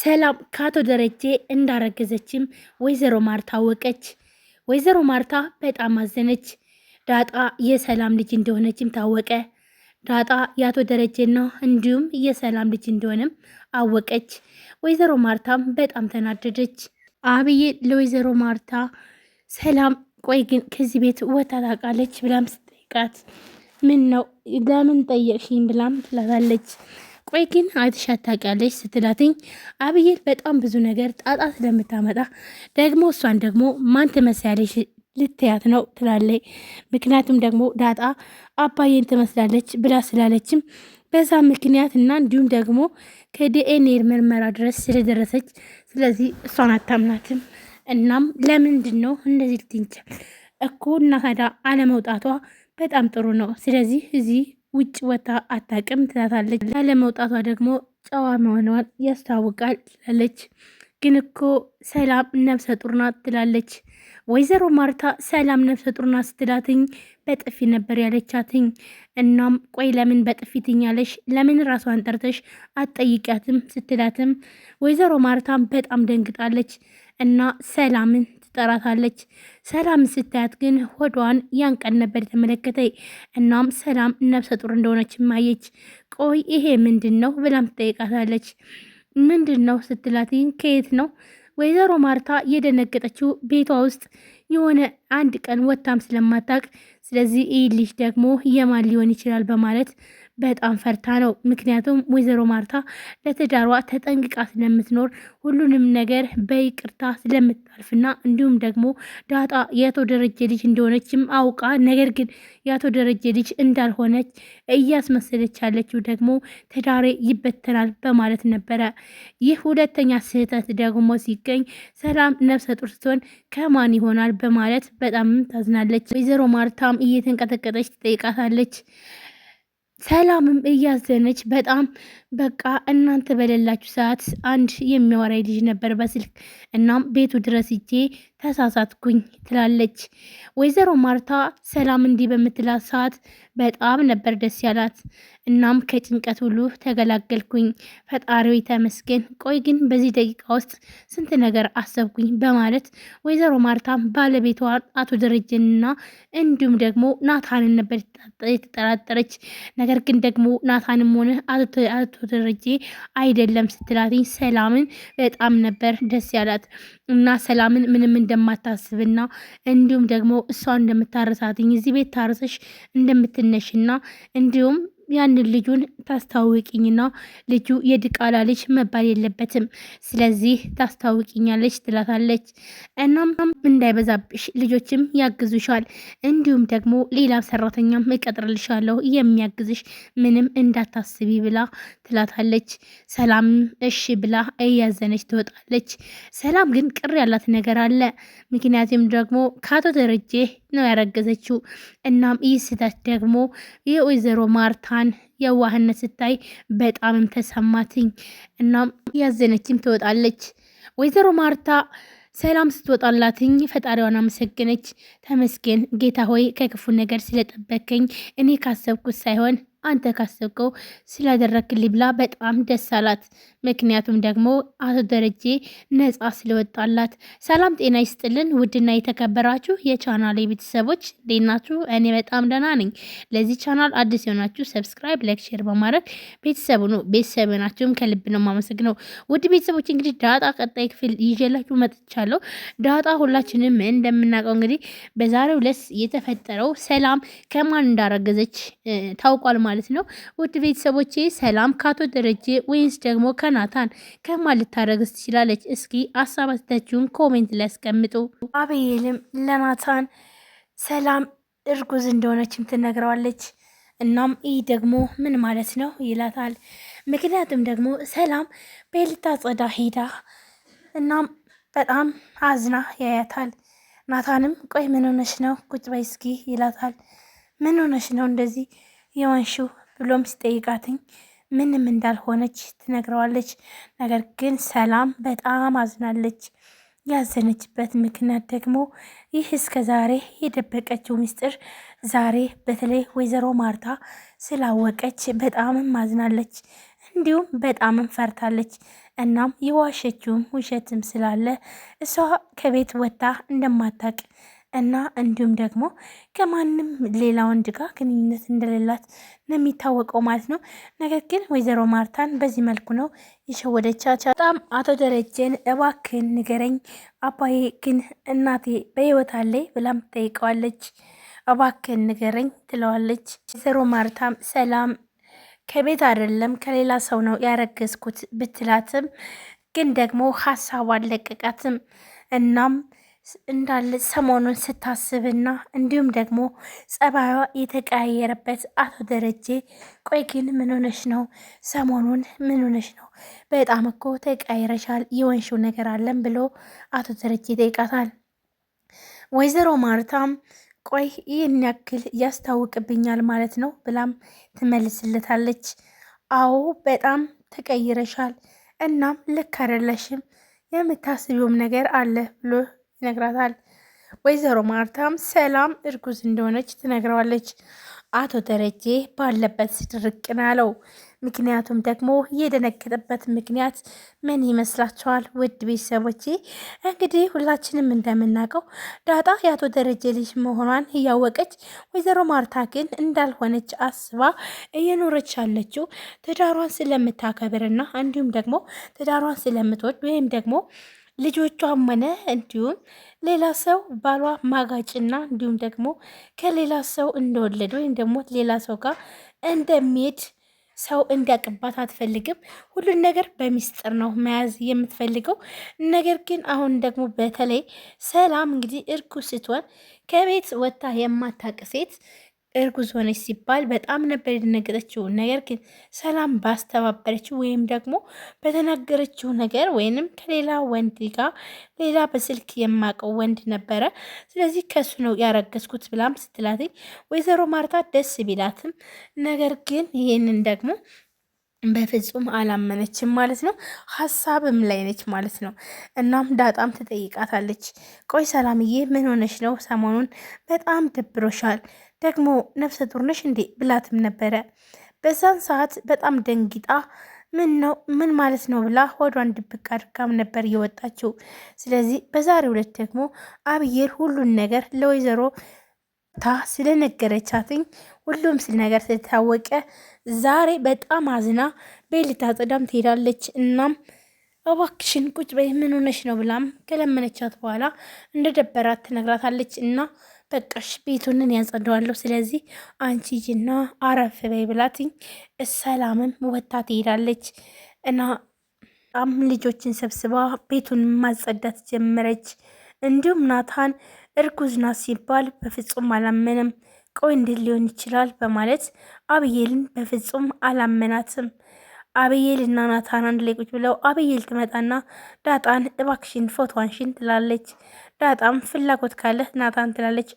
ሰላም ከአቶ ደረጀ እንዳረገዘችም ወይዘሮ ማርታ አወቀች። ወይዘሮ ማርታ በጣም አዘነች። ዳጣ የሰላም ልጅ እንደሆነችም ታወቀ። ዳጣ የአቶ ደረጀና እንዲሁም የሰላም ልጅ እንደሆነም አወቀች። ወይዘሮ ማርታም በጣም ተናደደች። አብዬ ለወይዘሮ ማርታ ሰላም ቆይ ግን ከዚህ ቤት ወታ ታውቃለች ብላም ስጠይቃት ምን ነው ለምን ጠየቅሽኝ ብላም ትላታለች። ቆይ ግን አይተሻት ታውቂያለሽ ስትላትኝ አብዬል በጣም ብዙ ነገር ጣጣ ስለምታመጣ ደግሞ እሷን ደግሞ ማን ትመስያለሽ ልትያት ነው ትላለች። ምክንያቱም ደግሞ ዳጣ አባዬን ትመስላለች ብላ ስላለችም በዛ ምክንያት እና እንዲሁም ደግሞ ከዲኤንኤ ምርመራ ድረስ ስለደረሰች ስለዚህ እሷን አታምናትም። እናም ለምንድን ነው እንደዚህ ልትንችል እኮ እና ታዲያ አለመውጣቷ በጣም ጥሩ ነው። ስለዚህ እዚህ ውጭ ወታ አታቅም ትላታለች። ያለመውጣቷ ደግሞ ጨዋ መሆኗን ያስታውቃል ትላለች። ግን እኮ ሰላም ነፍሰ ጡር ናት ትላለች። ወይዘሮ ማርታ ሰላም ነፍሰ ጡር ናት ስትላትኝ በጥፊ ነበር ያለቻትኝ። እናም ቆይ ለምን በጥፊ ትኛለሽ? ለምን ራሷን ጠርተሽ አትጠይቂያትም? ስትላትም ወይዘሮ ማርታም በጣም ደንግጣለች እና ሰላምን ትጠራታለች። ሰላም ስታያት ግን ሆዷን ያን ቀን ነበር የተመለከተ። እናም ሰላም ነፍሰ ጡር እንደሆነች ማየች። ቆይ ይሄ ምንድን ነው ብላም ትጠይቃታለች። ምንድን ነው ስትላትኝ ከየት ነው? ወይዘሮ ማርታ የደነገጠችው ቤቷ ውስጥ የሆነ አንድ ቀን ወታም ስለማታቅ ስለዚህ ይህ ልጅ ደግሞ የማን ሊሆን ይችላል በማለት በጣም ፈርታ ነው። ምክንያቱም ወይዘሮ ማርታ ለትዳሯ ተጠንቅቃ ስለምትኖር ሁሉንም ነገር በይቅርታ ስለምታልፍና እንዲሁም ደግሞ ዳጣ የአቶ ደረጀ ልጅ እንደሆነችም አውቃ ነገር ግን የአቶ ደረጀ ልጅ እንዳልሆነች እያስመሰለች ያለችው ደግሞ ትዳሬ ይበተናል በማለት ነበረ። ይህ ሁለተኛ ስህተት ደግሞ ሲገኝ ሰላም ነፍሰ ጡር ስትሆን ከማን ይሆናል በማለት በጣም ታዝናለች። ወይዘሮ ማርታም እየተንቀጠቀጠች ትጠይቃታለች። ሰላምም እያዘነች በጣም በቃ እናንተ በሌላችሁ ሰዓት አንድ የሚያወራኝ ልጅ ነበር በስልክ እናም ቤቱ ድረስ ሂጄ ተሳሳትኩኝ ትላለች። ወይዘሮ ማርታ ሰላም እንዲህ በምትላት ሰዓት በጣም ነበር ደስ ያላት። እናም ከጭንቀት ሁሉ ተገላገልኩኝ ፈጣሪው ተመስገን። ቆይ ግን በዚህ ደቂቃ ውስጥ ስንት ነገር አሰብኩኝ በማለት ወይዘሮ ማርታም ባለቤቷን አቶ ደረጀንና እንዲሁም ደግሞ ናታንን ነበር የተጠራጠረች። ነገር ግን ደግሞ ናታንም ሆነ አቶ ደረጀ አይደለም ስትላትኝ ሰላምን በጣም ነበር ደስ ያላት እና ሰላምን ምንም እንደማታስብና እንዲሁም ደግሞ እሷ እንደምታረሳትኝ እዚህ ቤት ታርሰሽ እንደምትነሽና እንዲሁም ያንን ልጁን ታስታውቂኝና ልጁ የድቃላ ልጅ መባል የለበትም ስለዚህ ታስታውቂኛለች ትላታለች። እናም እንዳይበዛብሽ ልጆችም ያግዙሻል እንዲሁም ደግሞ ሌላ ሰራተኛም እቀጥርልሻለሁ የሚያግዝሽ ምንም እንዳታስቢ ብላ ትላታለች። ሰላም እሺ ብላ እያዘነች ትወጣለች። ሰላም ግን ቅር ያላት ነገር አለ። ምክንያቱም ደግሞ ከአቶ ደረጀ ነው ያረገዘችው። እናም ይህ ስህተት ደግሞ የወይዘሮ ማርታን የዋህነት ስታይ በጣምም ተሰማትኝ። እናም ያዘነችም ትወጣለች። ወይዘሮ ማርታ ሰላም ስትወጣላትኝ ፈጣሪዋን አመሰገነች። ተመስገን ጌታ ሆይ ከክፉ ነገር ስለጠበከኝ እኔ ካሰብኩት ሳይሆን አንተ ካሰብከው ስላደረክልኝ ብላ በጣም ደስ አላት። ምክንያቱም ደግሞ አቶ ደረጀ ነጻ ስለወጣላት። ሰላም ጤና ይስጥልን ውድና የተከበራችሁ የቻናል ቤተሰቦች እንዴት ናችሁ? እኔ በጣም ደህና ነኝ። ለዚህ ቻናል አዲስ የሆናችሁ ሰብስክራይብ፣ ላይክ፣ ሼር በማድረግ ቤተሰቡ ነው። ቤተሰብ ናችሁም ከልብ ነው የማመሰግነው። ውድ ቤተሰቦች እንግዲህ ዳጣ ቀጣይ ክፍል ይዤላችሁ መጥቻለሁ። ዳጣ ሁላችንም እንደምናውቀው እንግዲህ በዛሬው ዕለት የተፈጠረው ሰላም ከማን እንዳረገዘች ታውቋል ማለት ነው። ውድ ቤተሰቦቼ ሰላም ከአቶ ደረጀ ወይንስ ደግሞ ከናታን ከማን ልታረግዝ ትችላለች? እስኪ አሳባታችሁን ኮሜንት ላይ አስቀምጡ። አቤልም ለናታን ሰላም እርጉዝ እንደሆነችም ትነግረዋለች። እናም ይህ ደግሞ ምን ማለት ነው ይላታል። ምክንያቱም ደግሞ ሰላም ቤልታ ጸዳ ሄዳ እናም በጣም አዝና ያያታል። ናታንም ቆይ ምን ሆነሽ ነው ቁጭ በይ እስኪ ይላታል። ምን ሆነሽ ነው እንደዚህ የወንሽው ብሎም ሲጠይቃትኝ ምንም እንዳልሆነች ትነግረዋለች። ነገር ግን ሰላም በጣም አዝናለች። ያዘነችበት ምክንያት ደግሞ ይህ እስከ ዛሬ የደበቀችው ምስጢር ዛሬ በተለይ ወይዘሮ ማርታ ስላወቀች በጣም አዝናለች። እንዲሁም በጣም እንፈርታለች። እናም የዋሸችውም ውሸትም ስላለ እሷ ከቤት ወጥታ እንደማታቅ እና እንዲሁም ደግሞ ከማንም ሌላ ወንድ ጋር ግንኙነት እንደሌላት ነው የሚታወቀው ማለት ነው። ነገር ግን ወይዘሮ ማርታን በዚህ መልኩ ነው የሸወደቻቸው። በጣም አቶ ደረጀን እባክን ንገረኝ፣ አባዬ ግን እናቴ በህይወት አለ ብላም ጠይቀዋለች። እባክን ንገረኝ ትለዋለች። ወይዘሮ ማርታም ሰላም ከቤት አይደለም ከሌላ ሰው ነው ያረገዝኩት ብትላትም ግን ደግሞ ሀሳብ አልለቀቃትም። እናም እንዳለ ሰሞኑን ስታስብና እንዲሁም ደግሞ ጸባዩዋ የተቀያየረበት አቶ ደረጀ ቆይ ግን ምን ሆነሽ ነው? ሰሞኑን ምን ሆነሽ ነው? በጣም እኮ ተቀያይረሻል፣ የወንሽው ነገር አለን ብሎ አቶ ደረጀ ይጠይቃታል። ወይዘሮ ማርታም ቆይ ይህን ያክል ያስታውቅብኛል ማለት ነው ብላም ትመልስለታለች። አዎ በጣም ተቀይረሻል፣ እናም ልክ አይደለሽም፣ የምታስቢውም ነገር አለ ብሎ ይነግራታል። ወይዘሮ ማርታም ሰላም እርጉዝ እንደሆነች ትነግረዋለች። አቶ ደረጀ ባለበት ድርቅ ነው ያለው። ምክንያቱም ደግሞ የደነገጠበት ምክንያት ምን ይመስላችኋል? ውድ ቤተሰቦቼ እንግዲህ ሁላችንም እንደምናውቀው ዳጣ የአቶ ደረጀ ልጅ መሆኗን እያወቀች ወይዘሮ ማርታ ግን እንዳልሆነች አስባ እየኖረች ያለችው ትዳሯን ስለምታከብርና እንዲሁም ደግሞ ትዳሯን ስለምትወድ ወይም ደግሞ ልጆቿም ሆነ እንዲሁም ሌላ ሰው ባሏ ማጋጭና እንዲሁም ደግሞ ከሌላ ሰው እንደወለደ ወይም ደግሞ ሌላ ሰው ጋር እንደሚሄድ ሰው እንዲያቅባት አትፈልግም። ሁሉን ነገር በሚስጥር ነው መያዝ የምትፈልገው። ነገር ግን አሁን ደግሞ በተለይ ሰላም እንግዲህ እርጉዝ ስትሆን ከቤት ወጥታ የማታውቅ ሴት እርጉዝ ሆነች ሲባል በጣም ነበር የደነገጠችው። ነገር ግን ሰላም ባስተባበረችው ወይም ደግሞ በተናገረችው ነገር ወይንም ከሌላ ወንድ ጋር ሌላ በስልክ የማውቀው ወንድ ነበረ፣ ስለዚህ ከሱ ነው ያረገዝኩት ብላም ስትላትኝ ወይዘሮ ማርታ ደስ ቢላትም ነገር ግን ይህንን ደግሞ በፍጹም አላመነችም ማለት ነው። ሀሳብም ላይ ነች ማለት ነው። እናም ዳጣም ትጠይቃታለች። ቆይ ሰላምዬ ምን ሆነሽ ነው? ሰሞኑን በጣም ደብሮሻል፣ ደግሞ ነፍሰ ጡር ነሽ እንዴ ብላትም ነበረ። በዛን ሰዓት በጣም ደንጊጣ ምን ነው ምን ማለት ነው ብላ ሆዷን ድብቅ አድርጋም ነበር የወጣችው። ስለዚህ በዛሬው ዕለት ደግሞ አብዬር ሁሉን ነገር ለወይዘሮ ታ ስለነገረቻትኝ ሁሉም ስል ነገር ስለታወቀ ዛሬ በጣም አዝና ቤት ልታጸዳም ትሄዳለች። እናም እባክሽን ቁጭ በይ ምን ሆነሽ ነው ብላም ከለመነቻት በኋላ እንደ ደበራት ትነግራታለች። እና በቃሽ ቤቱንን ያጸደዋለሁ፣ ስለዚህ አንቺ ሂጂና አረፍ በይ ብላትኝ ሰላምም ወታ ትሄዳለች። እና በጣም ልጆችን ሰብስባ ቤቱን ማጸዳት ጀመረች። እንዲሁም ናታን እርጉዝ ናት ሲባል በፍጹም አላመነም። ቆይ እንዴት ሊሆን ይችላል በማለት አብዬልን በፍጹም አላመናትም። አብዬል እና ናታን አንድ ላይ ቁጭ ብለው አብዬል ትመጣና ዳጣን እባክሽን ፎቶዋንሽን ትላለች። ዳጣም ፍላጎት ካለ ናታን ትላለች።